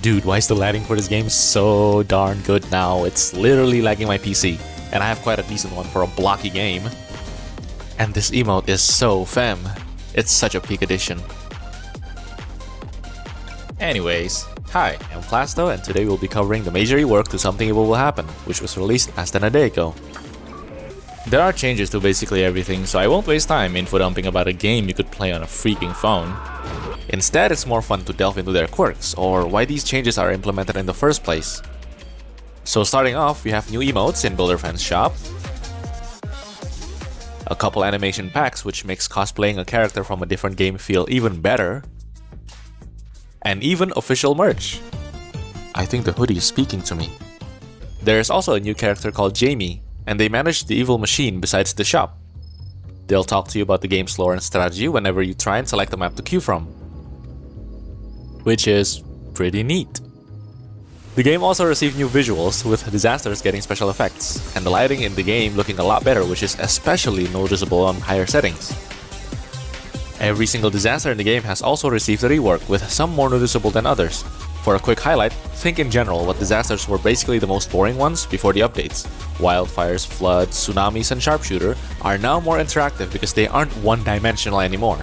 Dude, why is the lighting for this game so darn good now? It's literally lagging my PC, and I have quite a decent one for a blocky game. And this emote is so femme. It's such a peak addition. Anyways, hi, I'm Plasto, and today we'll be covering the major rework to Something Evil Will Happen, which was released less than a day ago. There are changes to basically everything, so I won't waste time info dumping about a game you could play on a freaking phone. Instead, it's more fun to delve into their quirks, or why these changes are implemented in the first place. So starting off, we have new emotes in Builderfan's shop, a couple animation packs which makes cosplaying a character from a different game feel even better, and even official merch. I think the hoodie is speaking to me. There's also a new character called Jamie, and they manage the evil machine besides the shop. They'll talk to you about the game's lore and strategy whenever you try and select a map to queue from, which is pretty neat. The game also received new visuals, with disasters getting special effects, and the lighting in the game looking a lot better, which is especially noticeable on higher settings. Every single disaster in the game has also received a rework, with some more noticeable than others. For a quick highlight, think in general what disasters were basically the most boring ones before the updates. Wildfires, floods, tsunamis, and sharpshooter are now more interactive because they aren't one-dimensional anymore.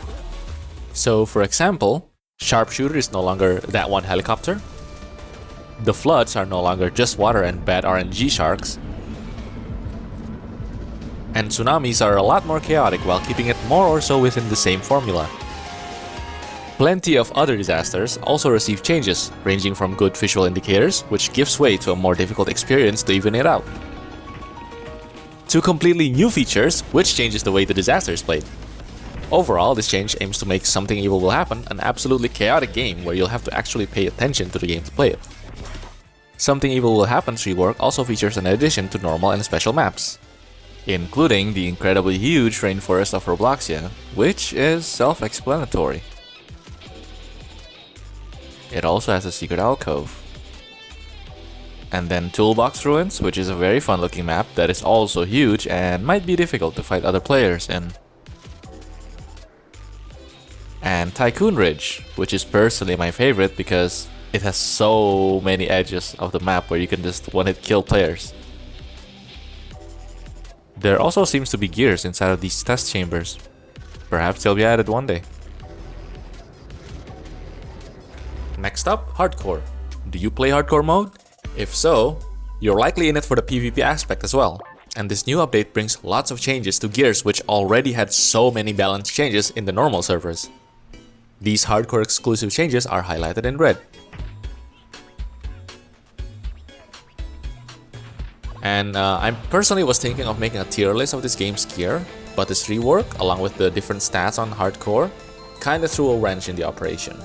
So for example, sharpshooter is no longer that one helicopter. The floods are no longer just water and bad RNG sharks. And tsunamis are a lot more chaotic while keeping it more or so within the same formula. Plenty of other disasters also receive changes, ranging from good visual indicators, which gives way to a more difficult experience to even it out, to completely new features, which changes the way the disaster is played. Overall, this change aims to make Something Evil Will Happen an absolutely chaotic game where you'll have to actually pay attention to the game to play it. Something Evil Will Happen's rework also features an addition to normal and special maps, including the incredibly huge rainforest of Robloxia, which is self-explanatory. It also has a secret alcove. And then Toolbox Ruins, which is a very fun looking map that is also huge and might be difficult to fight other players in. And Tycoon Ridge, which is personally my favorite because it has so many edges of the map where you can just one-hit kill players. There also seems to be gears inside of these test chambers. Perhaps they'll be added one day. Next up, Hardcore. Do you play Hardcore mode? If so, you're likely in it for the PvP aspect as well. And this new update brings lots of changes to gears which already had so many balance changes in the normal servers. These Hardcore exclusive changes are highlighted in red. And I personally was thinking of making a tier list of this game's gear, but this rework, along with the different stats on Hardcore, kinda threw a wrench in the operation.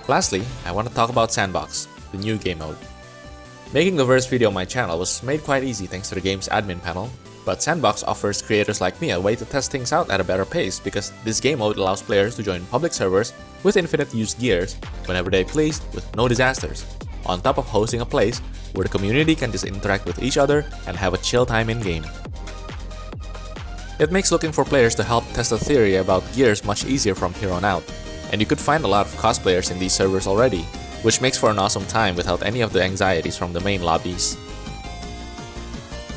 Lastly, I want to talk about Sandbox, the new game mode. Making the first video on my channel was made quite easy thanks to the game's admin panel, but Sandbox offers creators like me a way to test things out at a better pace because this game mode allows players to join public servers with infinite used gears whenever they please with no disasters, on top of hosting a place where the community can just interact with each other and have a chill time in-game. It makes looking for players to help test a theory about gears much easier from here on out, and you could find a lot of cosplayers in these servers already, which makes for an awesome time without any of the anxieties from the main lobbies.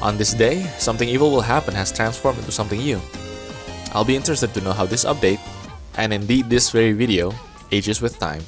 On this day, Something Evil Will Happen has transformed into something new. I'll be interested to know how this update, and indeed this very video, ages with time.